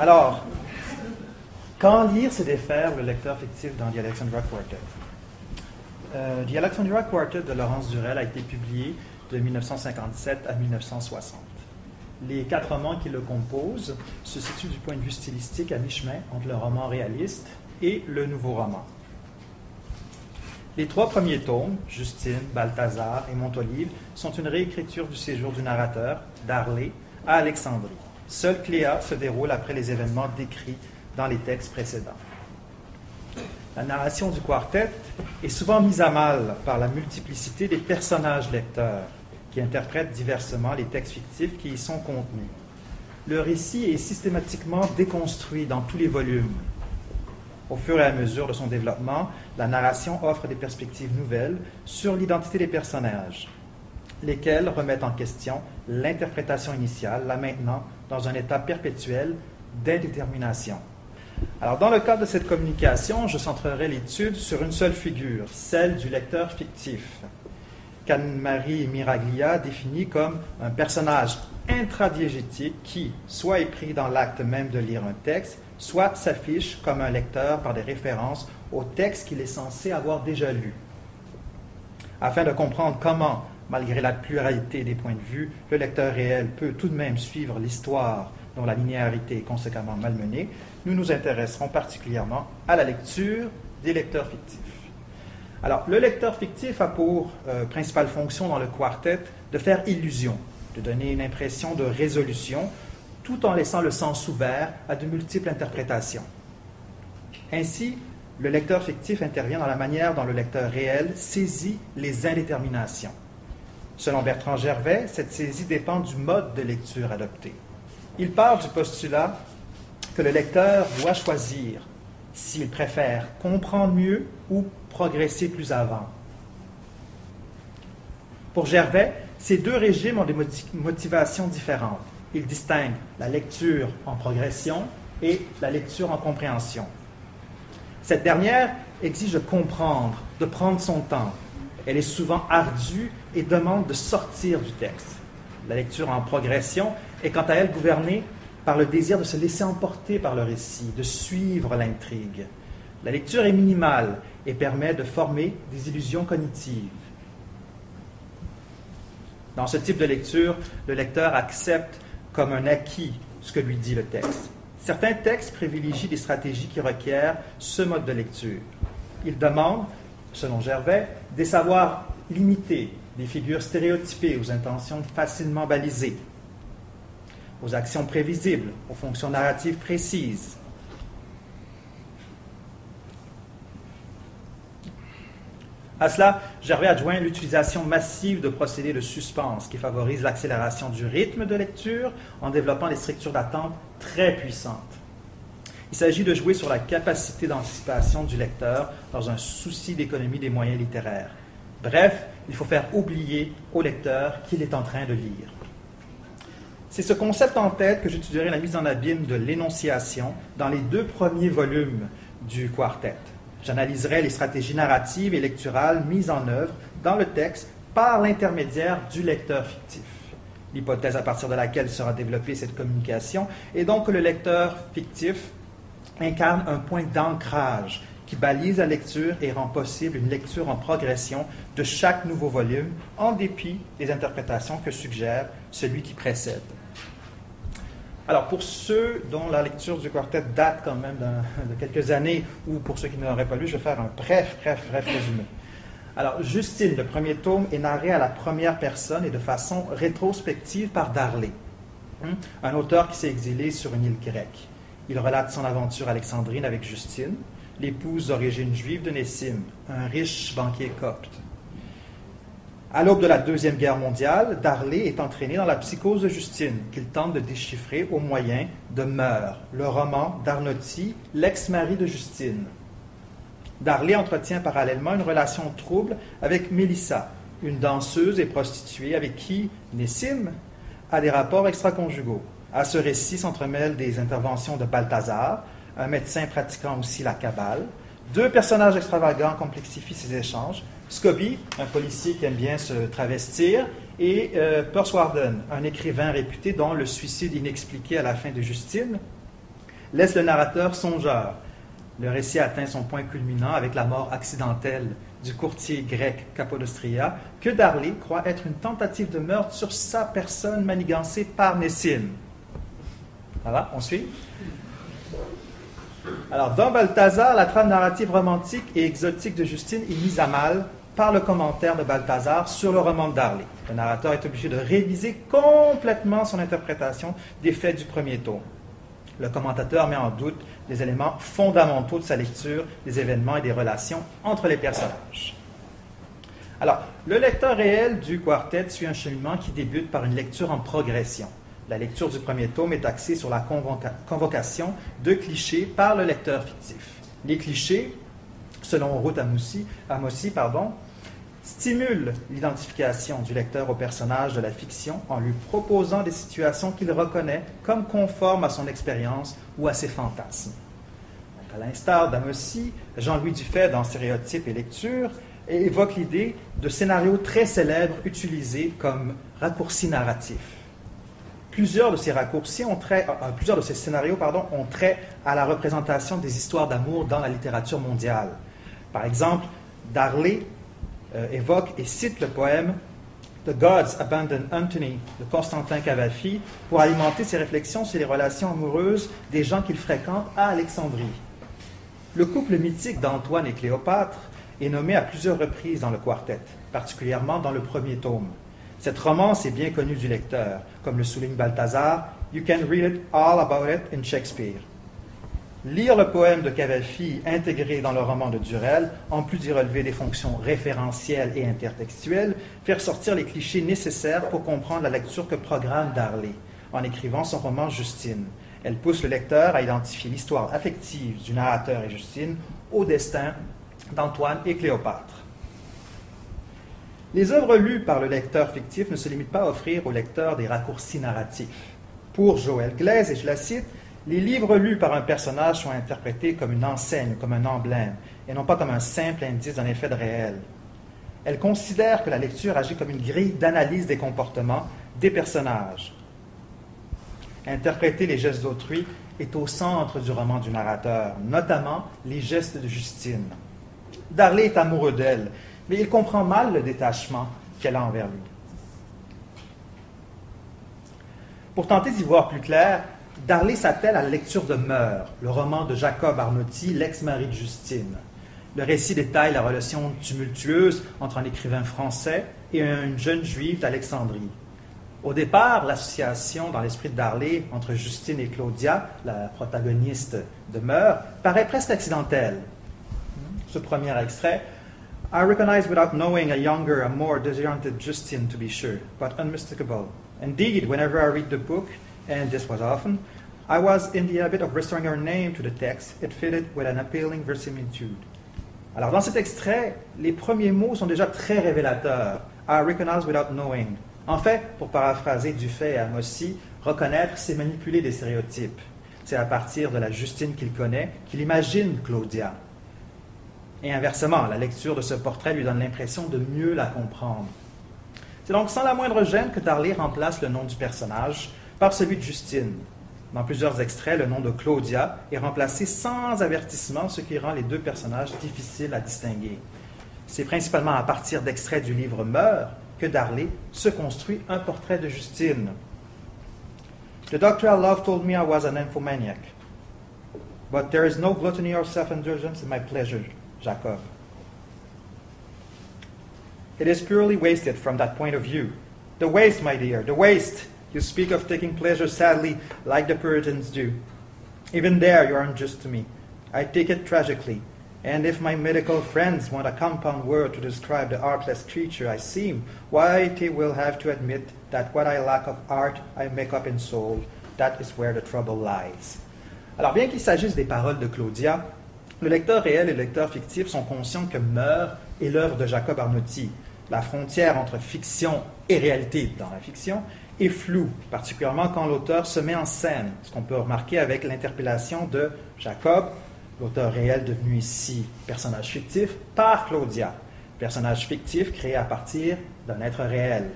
Alors, quand lire, c'est défaire le lecteur fictif dans The Alexandria Quartet. The Alexandria Quartet de Laurence Durel a été publié de 1957 à 1960. Les 4 romans qui le composent se situent du point de vue stylistique à mi-chemin entre le roman réaliste et le nouveau roman. Les 3 premiers tomes, Justine, Balthazar et Montolive, sont une réécriture du séjour du narrateur, Darlé, à Alexandrie. Seule Cléa se déroule après les événements décrits dans les textes précédents. La narration du quartet est souvent mise à mal par la multiplicité des personnages lecteurs qui interprètent diversement les textes fictifs qui y sont contenus. Le récit est systématiquement déconstruit dans tous les volumes. Au fur et à mesure de son développement, la narration offre des perspectives nouvelles sur l'identité des personnages, lesquels remettent en question l'interprétation initiale, la maintenant dans un état perpétuel d'indétermination. Alors, dans le cadre de cette communication, je centrerai l'étude sur une seule figure, celle du lecteur fictif, qu'Anne-Marie Miraglia définit comme un personnage intradiégétique qui, soit est pris dans l'acte même de lire un texte, soit s'affiche comme un lecteur par des références au texte qu'il est censé avoir déjà lu. Afin de comprendre comment, malgré la pluralité des points de vue, le lecteur réel peut tout de même suivre l'histoire dont la linéarité est conséquemment malmenée, nous nous intéresserons particulièrement à la lecture des lecteurs fictifs. Alors, le lecteur fictif a pour principale fonction dans le quartet de faire illusion, de donner une impression de résolution, tout en laissant le sens ouvert à de multiples interprétations. Ainsi, le lecteur fictif intervient dans la manière dont le lecteur réel saisit les indéterminations. Selon Bertrand Gervais, cette saisie dépend du mode de lecture adopté. Il part du postulat que le lecteur doit choisir s'il préfère comprendre mieux ou progresser plus avant. Pour Gervais, ces 2 régimes ont des motivations différentes. Il distingue la lecture en progression et la lecture en compréhension. Cette dernière exige de comprendre, de prendre son temps. Elle est souvent ardue et demande de sortir du texte. La lecture en progression est quant à elle gouvernée par le désir de se laisser emporter par le récit, de suivre l'intrigue. La lecture est minimale et permet de former des illusions cognitives. Dans ce type de lecture, le lecteur accepte comme un acquis ce que lui dit le texte. Certains textes privilégient des stratégies qui requièrent ce mode de lecture. Ils demandent, selon Gervais, des savoirs limités, des figures stéréotypées aux intentions facilement balisées, aux actions prévisibles, aux fonctions narratives précises. À cela, Gervais adjoint l'utilisation massive de procédés de suspense qui favorisent l'accélération du rythme de lecture en développant des structures d'attente très puissantes. Il s'agit de jouer sur la capacité d'anticipation du lecteur dans un souci d'économie des moyens littéraires. Bref, il faut faire oublier au lecteur qu'il est en train de lire. C'est ce concept en tête que j'étudierai la mise en abîme de l'énonciation dans les 2 premiers volumes du quartet. J'analyserai les stratégies narratives et lecturales mises en œuvre dans le texte par l'intermédiaire du lecteur fictif. L'hypothèse à partir de laquelle sera développée cette communication est donc que le lecteur fictif incarne un point d'ancrage qui balise la lecture et rend possible une lecture en progression de chaque nouveau volume, en dépit des interprétations que suggère celui qui précède. Alors, pour ceux dont la lecture du quartet date quand même de quelques années, ou pour ceux qui ne l'auraient pas lu, je vais faire un bref résumé. Alors, Justine, le premier tome, est narré à la première personne et de façon rétrospective par Darlé, un auteur qui s'est exilé sur une île grecque. Il relate son aventure alexandrine avec Justine, l'épouse d'origine juive de Nessim, un riche banquier copte. À l'aube de la Deuxième Guerre mondiale, Darlé est entraîné dans la psychose de Justine, qu'il tente de déchiffrer au moyen de Meurs, le roman d'Arnauty, l'ex-mari de Justine. Darlé entretient parallèlement une relation trouble avec Mélissa, une danseuse et prostituée avec qui Nessim a des rapports extraconjugaux. À ce récit s'entremêlent des interventions de Balthazar, un médecin pratiquant aussi la cabale. 2 personnages extravagants complexifient ces échanges. Scobie, un policier qui aime bien se travestir, et Pursewarden, un écrivain réputé dont le suicide inexpliqué à la fin de Justine laisse le narrateur songeur. Le récit atteint son point culminant avec la mort accidentelle du courtier grec Capodostria, que Darley croit être une tentative de meurtre sur sa personne manigancée par Messine. Voilà, on suit? Alors, dans Balthazar, la trame narrative romantique et exotique de Justine est mise à mal par le commentaire de Balthazar sur le roman de Darley. Le narrateur est obligé de réviser complètement son interprétation des faits du premier tome. Le commentateur met en doute les éléments fondamentaux de sa lecture des événements et des relations entre les personnages. Alors, le lecteur réel du quartet suit un cheminement qui débute par une lecture en progression. La lecture du premier tome est axée sur la convocation de clichés par le lecteur fictif. Les clichés, selon Ruth Amosi, stimulent l'identification du lecteur au personnage de la fiction en lui proposant des situations qu'il reconnaît comme conformes à son expérience ou à ses fantasmes. À l'instar d'Amosi, Jean-Louis Dufay, dans Stéréotypes et lecture, évoque l'idée de scénarios très célèbres utilisés comme raccourcis narratifs. Plusieurs de ces scénarios ont trait à la représentation des histoires d'amour dans la littérature mondiale. Par exemple, Darley évoque et cite le poème « The Gods Abandon Antony » de Constantin Cavafy pour alimenter ses réflexions sur les relations amoureuses des gens qu'il fréquente à Alexandrie. Le couple mythique d'Antoine et Cléopâtre est nommé à plusieurs reprises dans le quartet, particulièrement dans le premier tome. Cette romance est bien connue du lecteur. Comme le souligne Balthazar, « You can read it all about it in Shakespeare ». Lire le poème de Cavafy intégré dans le roman de Durel, en plus d'y relever des fonctions référentielles et intertextuelles, fait ressortir les clichés nécessaires pour comprendre la lecture que programme Darley en écrivant son roman Justine. Elle pousse le lecteur à identifier l'histoire affective du narrateur et Justine au destin d'Antoine et Cléopâtre. Les œuvres lues par le lecteur fictif ne se limitent pas à offrir au lecteur des raccourcis narratifs. Pour Joël Glaise, et je la cite, « Les livres lus par un personnage sont interprétés comme une enseigne, comme un emblème, et non pas comme un simple indice d'un effet de réel. Elle considère que la lecture agit comme une grille d'analyse des comportements des personnages. Interpréter les gestes d'autrui est au centre du roman du narrateur, notamment les gestes de Justine. Darley est amoureux d'elle, mais il comprend mal le détachement qu'elle a envers lui. Pour tenter d'y voir plus clair, Darley s'attelle à la lecture de Mœurs, le roman de Jacob Arnauty, l'ex-mari de Justine. Le récit détaille la relation tumultueuse entre un écrivain français et une jeune juive d'Alexandrie. Au départ, l'association dans l'esprit de Darley entre Justine et Claudia, la protagoniste de Mœurs, paraît presque accidentelle. Ce premier extrait, « I recognize without knowing a younger and more disoriented Justine, to be sure, but unmistakable. Indeed, whenever I read the book, and this was often, I was in the habit of restoring her name to the text. It fitted with an appealing verisimilitude. » Alors, dans cet extrait, les premiers mots sont déjà très révélateurs. « I recognize without knowing. » En fait, pour paraphraser Dufay et Amosi, reconnaître, c'est manipuler des stéréotypes. C'est à partir de la Justine qu'il connaît qu'il imagine Claudia. Et inversement, la lecture de ce portrait lui donne l'impression de mieux la comprendre. C'est donc sans la moindre gêne que Darley remplace le nom du personnage par celui de Justine. Dans plusieurs extraits, le nom de Claudia est remplacé sans avertissement, ce qui rend les deux personnages difficiles à distinguer. C'est principalement à partir d'extraits du livre Mœurs que Darley se construit un portrait de Justine. The doctor I love told me I was an nymphomaniac. But there is no gluttony or self-indulgence in my pleasure, Jacob. It is purely wasted from that point of view. The waste, my dear, the waste. You speak of taking pleasure sadly, like the Puritans do. Even there you are unjust to me. I take it tragically. And if my medical friends want a compound word to describe the artless creature I seem, why they will have to admit that what I lack of art, I make up in soul. That is where the trouble lies. Alors, bien qu'il s'agisse des paroles de Claudia, le lecteur réel et le lecteur fictif sont conscients que Mœurs est l'œuvre de Jacob Arnauty. La frontière entre fiction et réalité dans la fiction est floue, particulièrement quand l'auteur se met en scène, ce qu'on peut remarquer avec l'interpellation de Jacob, l'auteur réel devenu ici personnage fictif, par Claudia, personnage fictif créé à partir d'un être réel.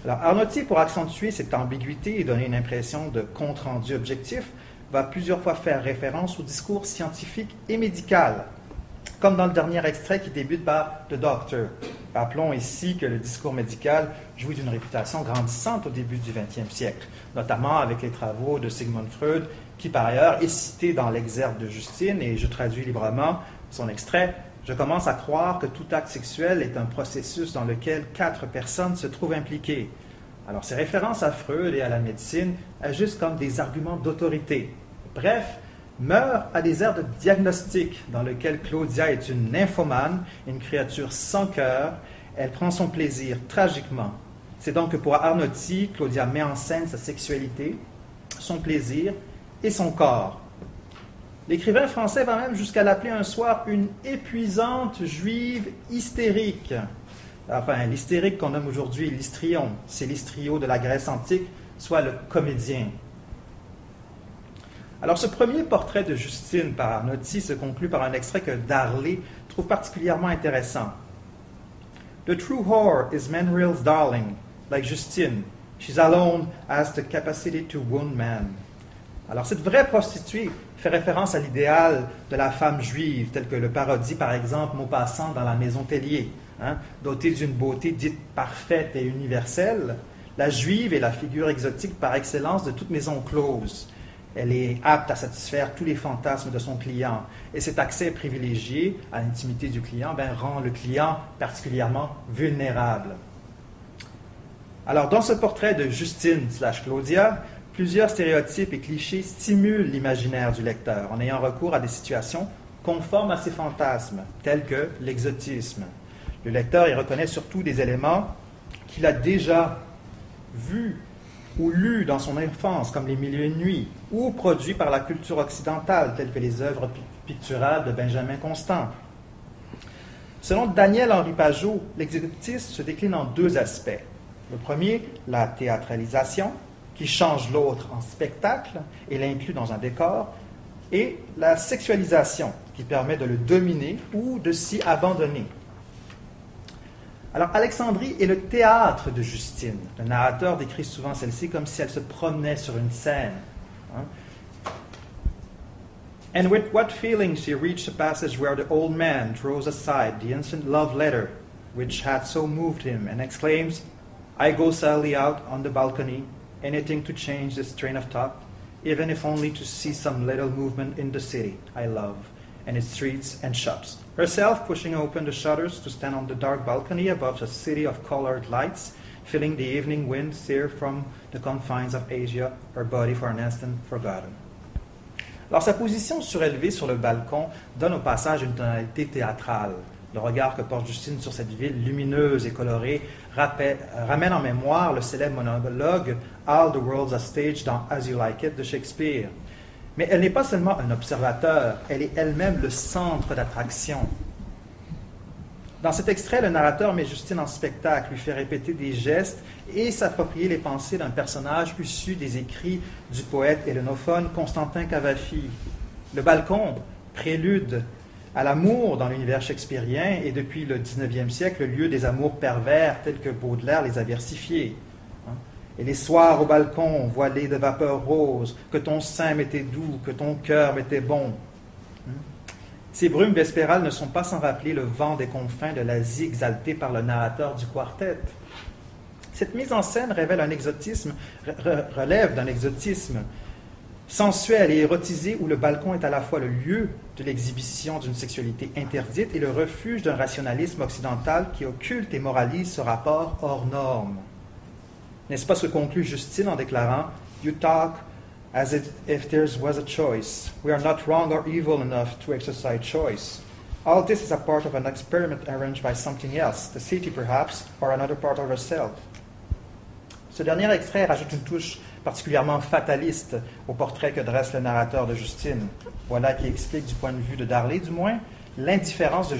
Alors Arnauty, pour accentuer cette ambiguïté et donner une impression de compte-rendu objectif, va plusieurs fois faire référence au discours scientifique et médical, comme dans le dernier extrait qui débute par « The Doctor ». Rappelons ici que le discours médical jouit d'une réputation grandissante au début du XXe siècle, notamment avec les travaux de Sigmund Freud, qui par ailleurs est cité dans l'exergue de Justine, et je traduis librement son extrait. « Je commence à croire que tout acte sexuel est un processus dans lequel 4 personnes se trouvent impliquées. » Alors, ces références à Freud et à la médecine agissent comme des arguments d'autorité. Bref, meurt à des airs de diagnostic dans lequel Claudia est une nymphomane, une créature sans cœur. Elle prend son plaisir tragiquement. C'est donc que pour Arnauty, Claudia met en scène sa sexualité, son plaisir et son corps. L'écrivain français va même jusqu'à l'appeler un soir une épuisante juive hystérique. Enfin, l'hystérique qu'on nomme aujourd'hui l'histrion, c'est l'hystrio de la Grèce antique, soit le comédien. Alors, ce premier portrait de Justine par Arnauty se conclut par un extrait que Darley trouve particulièrement intéressant. The true whore is Manril's darling, like Justine. She's alone, has the capacity to wound man. Alors, cette vraie prostituée fait référence à l'idéal de la femme juive, tel que le parodie, par exemple, Maupassant dans La Maison Tellier. Dotée d'une beauté dite parfaite et universelle, la juive est la figure exotique par excellence de toute maison close. Elle est apte à satisfaire tous les fantasmes de son client. Et cet accès privilégié à l'intimité du client rend le client particulièrement vulnérable. Alors, dans ce portrait de Justine/Claudia, plusieurs stéréotypes et clichés stimulent l'imaginaire du lecteur en ayant recours à des situations conformes à ses fantasmes, tels que l'exotisme. Le lecteur y reconnaît surtout des éléments qu'il a déjà vus ou lus dans son enfance, comme les Mille et une nuits, ou produits par la culture occidentale, telles que les œuvres picturales de Benjamin Constant. Selon Daniel-Henri Pajot, l'exotisme se décline en 2 aspects. Le premier, la théâtralisation, qui change l'autre en spectacle et l'inclut dans un décor, et la sexualisation, qui permet de le dominer ou de s'y abandonner. Alors, Alexandrie est le théâtre de Justine. Le narrateur décrit souvent celle-ci comme si elle se promenait sur une scène. And with what feeling she reached the passage where the old man throws aside the instant love letter which had so moved him and exclaims, I go sadly out on the balcony, anything to change this train of thought, even if only to see some little movement in the city I love, and its streets and shops. Herself pushing open the shutters to stand on the dark balcony above a city of colored lights, feeling the evening wind steer from the confines of Asia, her body for an instant forgotten. Alors, sa position surélevée sur le balcon donne au passage une tonalité théâtrale. Le regard que porte Justine sur cette ville lumineuse et colorée ramène en mémoire le célèbre monologue « All the world's a stage » dans « As You Like It » de Shakespeare. Mais elle n'est pas seulement un observateur, elle est elle-même le centre d'attraction. Dans cet extrait, le narrateur met Justine en spectacle, lui fait répéter des gestes et s'approprier les pensées d'un personnage issu des écrits du poète hellénophone Constantin Cavafy. Le balcon, prélude à l'amour dans l'univers shakespearien, est depuis le 19e siècle le lieu des amours pervers tels que Baudelaire les a versifiés. Et les soirs au balcon, voilés de vapeur rose, que ton sein m'était doux, que ton cœur m'était bon. Ces brumes vespérales ne sont pas sans rappeler le vent des confins de l'Asie exalté par le narrateur du quartet. Cette mise en scène relève d'un exotisme sensuel et érotisé où le balcon est à la fois le lieu de l'exhibition d'une sexualité interdite et le refuge d'un rationalisme occidental qui occulte et moralise ce rapport hors norme. N'est-ce pas ce que conclut Justine en déclarant « You talk as if there was a choice. We are not wrong or evil enough to exercise choice. All this is a part of an experiment arranged by something else, the city perhaps, or another part of herself. » Ce dernier extrait rajoute une touche particulièrement fataliste au portrait que dresse le narrateur de Justine. Voilà qui explique, du point de vue de Darley du moins, l'indifférence dont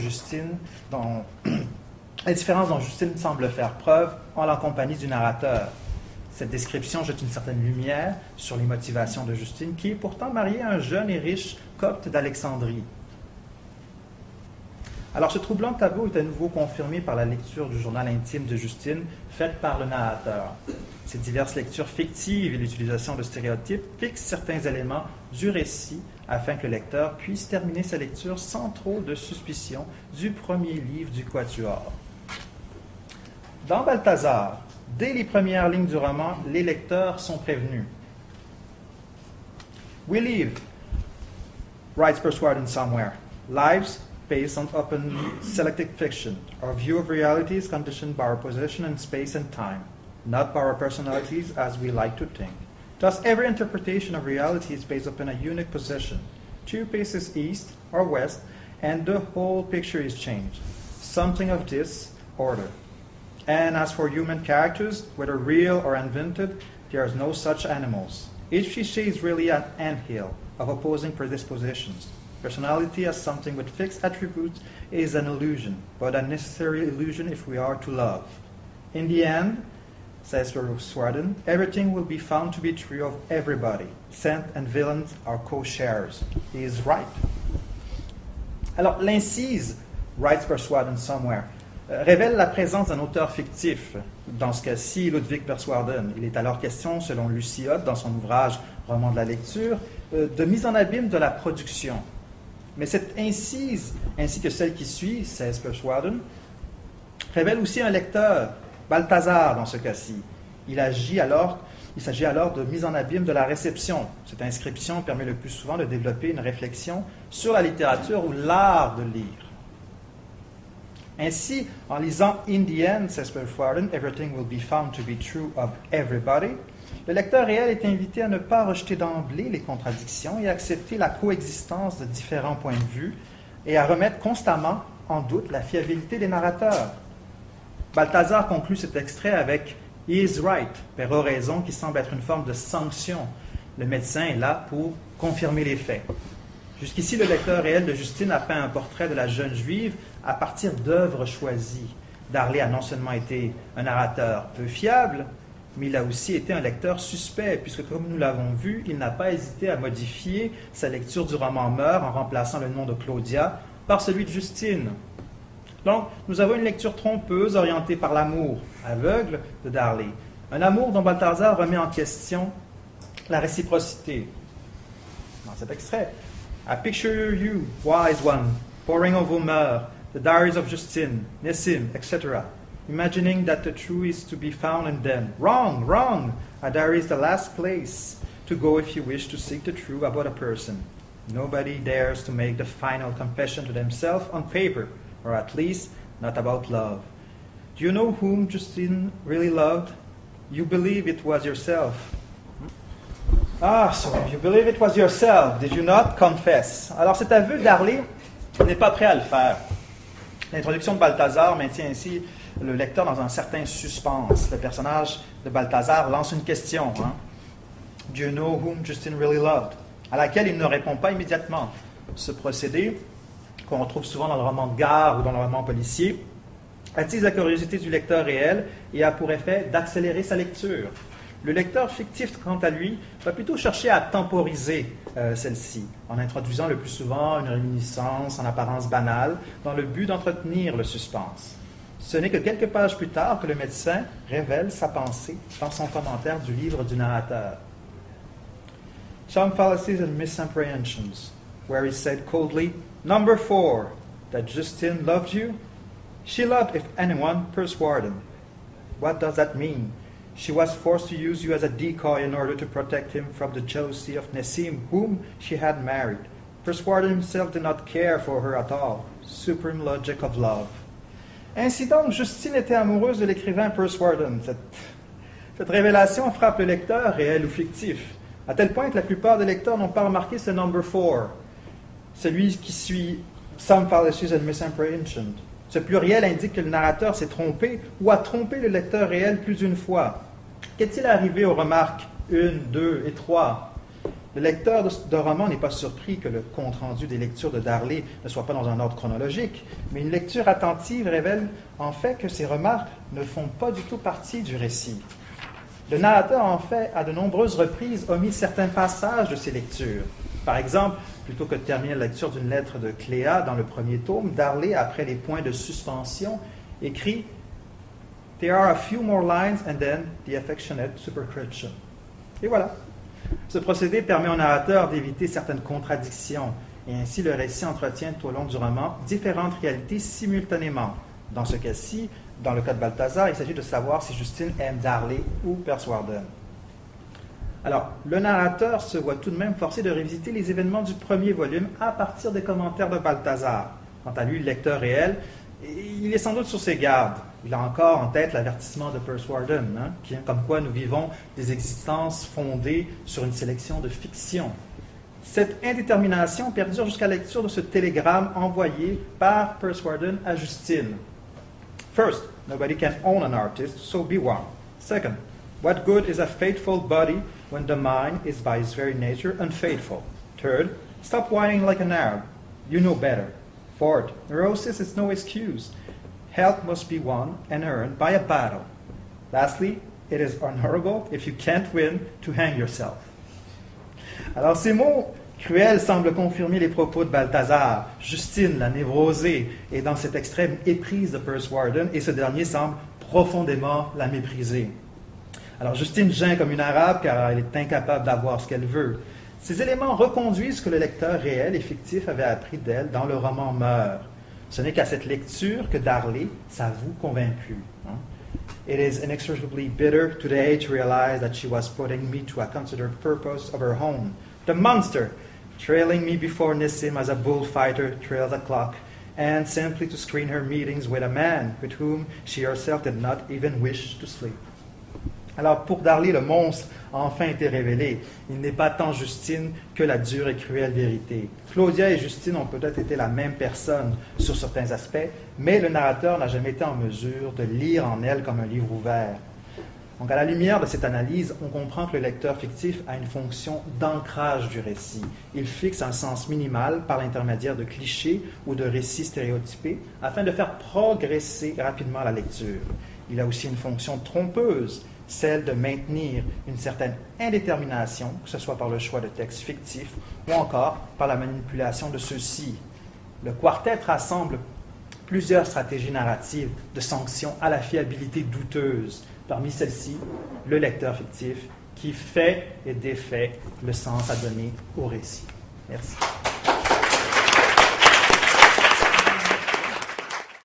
Justine semble faire preuve en la compagnie du narrateur. Cette description jette une certaine lumière sur les motivations de Justine, qui est pourtant mariée à un jeune et riche copte d'Alexandrie. Alors, ce troublant tableau est à nouveau confirmé par la lecture du journal intime de Justine, faite par le narrateur. Ces diverses lectures fictives et l'utilisation de stéréotypes fixent certains éléments du récit afin que le lecteur puisse terminer sa lecture sans trop de suspicion du premier livre du Quatuor. Dans Balthazar, dès les premières lignes du roman, les lecteurs sont prévenus. We live, writes Persuadin somewhere, lives based on open selected fiction. Our view of reality is conditioned by our position in space and time, not by our personalities as we like to think. Thus, every interpretation of reality is based upon a unique position. 2 paces east or west, and the whole picture is changed. Something of this order. And as for human characters, whether real or invented, there are no such animals. Each cliché is really an anthill of opposing predispositions. Personality as something with fixed attributes is an illusion, but a necessary illusion if we are to love. In the end, says Persuadin, everything will be found to be true of everybody. Saint and villains are co-sharers. He is right. Alors, l'incise, writes Persuadin somewhere, révèle la présence d'un auteur fictif, dans ce cas-ci Ludwig Persuadin. Il est alors question, selon Lucie Hott, dans son ouvrage Roman de la lecture, de mise en abîme de la production. Mais cette incise, ainsi que celle qui suit, says Persuadin, révèle aussi un lecteur, Balthazar dans ce cas-ci. Il s'agit alors de mise en abîme de la réception. Cette inscription permet le plus souvent de développer une réflexion sur la littérature ou l'art de lire. Ainsi, en lisant In the end, says Persuadin, everything will be found to be true of everybody, le lecteur réel est invité à ne pas rejeter d'emblée les contradictions et à accepter la coexistence de différents points de vue et à remettre constamment en doute la fiabilité des narrateurs. Balthazar conclut cet extrait avec « He is right », Père a raison, qui semble être une forme de sanction. Le médecin est là pour confirmer les faits. Jusqu'ici, le lecteur réel de Justine a peint un portrait de la jeune juive à partir d'œuvres choisies. Darley a non seulement été un narrateur peu fiable, mais il a aussi été un lecteur suspect, puisque comme nous l'avons vu, il n'a pas hésité à modifier sa lecture du roman Meurt en remplaçant le nom de Claudia par celui de Justine. Donc, nous avons une lecture trompeuse orientée par l'amour aveugle de Darley. Un amour dont Balthazar remet en question la réciprocité. Dans cet extrait, I picture you, wise one, poring over Meurt, the diaries of Justine, Nessim, etc., imagining that the truth is to be found in them. Wrong, wrong! A diary is the last place to go if you wish to seek the truth about a person. Nobody dares to make the final confession to themselves on paper, or at least not about love. Do you know whom Justine really loved? You believe it was yourself. Ah, so you believe it was yourself. Did you not confess? Alors cet aveu, Darley n'est pas prêt à le faire. L'introduction de Balthazar maintient ainsi le lecteur dans un certain suspense. Le personnage de Balthazar lance une question. Do you know whom Justine really loved? À laquelle il ne répond pas immédiatement. Ce procédé, qu'on retrouve souvent dans le roman de gare ou dans le roman policier, attise la curiosité du lecteur réel et a pour effet d'accélérer sa lecture. Le lecteur fictif, quant à lui, va plutôt chercher à temporiser celle-ci, en introduisant le plus souvent une réminiscence en apparence banale, dans le but d'entretenir le suspense. Ce n'est que quelques pages plus tard que le médecin révèle sa pensée dans son commentaire du livre du narrateur. Some fallacies and misapprehensions, where he said coldly, Number 4, that Justine loved you? She loved, if anyone, Persuadin. What does that mean? She was forced to use you as a decoy in order to protect him from the jealousy of Nessim, whom she had married. Persuadin himself did not care for her at all. Supreme logic of love. Ainsi donc, Justine était amoureuse de l'écrivain Persuadin. Cette révélation frappe le lecteur, réel ou fictif, à tel point que la plupart des lecteurs n'ont pas remarqué ce number 4, celui qui suit Some fallacies and misapprehensions. Ce pluriel indique que le narrateur s'est trompé ou a trompé le lecteur réel plus d'une fois. Qu'est-il arrivé aux remarques 1, 2 et 3? Le lecteur de roman n'est pas surpris que le compte-rendu des lectures de Darley ne soit pas dans un ordre chronologique, mais une lecture attentive révèle en fait que ces remarques ne font pas du tout partie du récit. Le narrateur, en fait, à de nombreuses reprises, omis certains passages de ses lectures. Par exemple, plutôt que de terminer la lecture d'une lettre de Cléa dans le premier tome, Darley, après les points de suspension, écrit There are a few more lines and then the affectionate superscription. Et voilà. Ce procédé permet au narrateur d'éviter certaines contradictions et ainsi le récit entretient tout au long du roman différentes réalités simultanément. Dans ce cas-ci, dans le cas de Balthazar, il s'agit de savoir si Justine aime Darley ou Percewarden. Alors, le narrateur se voit tout de même forcé de revisiter les événements du premier volume à partir des commentaires de Balthazar. Quant à lui, le lecteur réel, il est sans doute sur ses gardes. Il a encore en tête l'avertissement de Percewarden, comme quoi nous vivons des existences fondées sur une sélection de fiction. Cette indétermination perdure jusqu'à la lecture de ce télégramme envoyé par Percewarden à Justine. First, nobody can own an artist, so be one. Second, what good is a faithful body when the mind is by its very nature unfaithful? Third, stop whining like an Arab. You know better. Fourth, neurosis is no excuse. Health must be won and earned by a battle. Lastly, it is honorable if you can't win to hang yourself. Alors ces mots cruels semblent confirmer les propos de Balthazar. Justine, la névrosée, est dans cet extrême éprise de Percewarden et ce dernier semble profondément la mépriser. Alors Justine geint comme une arabe car elle est incapable d'avoir ce qu'elle veut. Ces éléments reconduisent ce que le lecteur réel et fictif avait appris d'elle dans le roman Meurt. Ce n'est qu'à cette lecture que Darley s'avoue convaincu. It is inextricably bitter today to realize that she was putting me to a considered purpose of her own. The monster, trailing me before Nissim as a bullfighter trails a clock, and simply to screen her meetings with a man with whom she herself did not even wish to sleep. Alors, pour Darley, le monstre a enfin été révélé. Il n'est pas tant Justine que la dure et cruelle vérité. Claudia et Justine ont peut-être été la même personne sur certains aspects, mais le narrateur n'a jamais été en mesure de lire en elle comme un livre ouvert. Donc, à la lumière de cette analyse, on comprend que le lecteur fictif a une fonction d'ancrage du récit. Il fixe un sens minimal par l'intermédiaire de clichés ou de récits stéréotypés afin de faire progresser rapidement la lecture. Il a aussi une fonction trompeuse, celle de maintenir une certaine indétermination, que ce soit par le choix de textes fictifs ou encore par la manipulation de ceux-ci. Le quartet rassemble plusieurs stratégies narratives de sanction à la fiabilité douteuse. Parmi celles-ci, le lecteur fictif qui fait et défait le sens à donner au récit. Merci.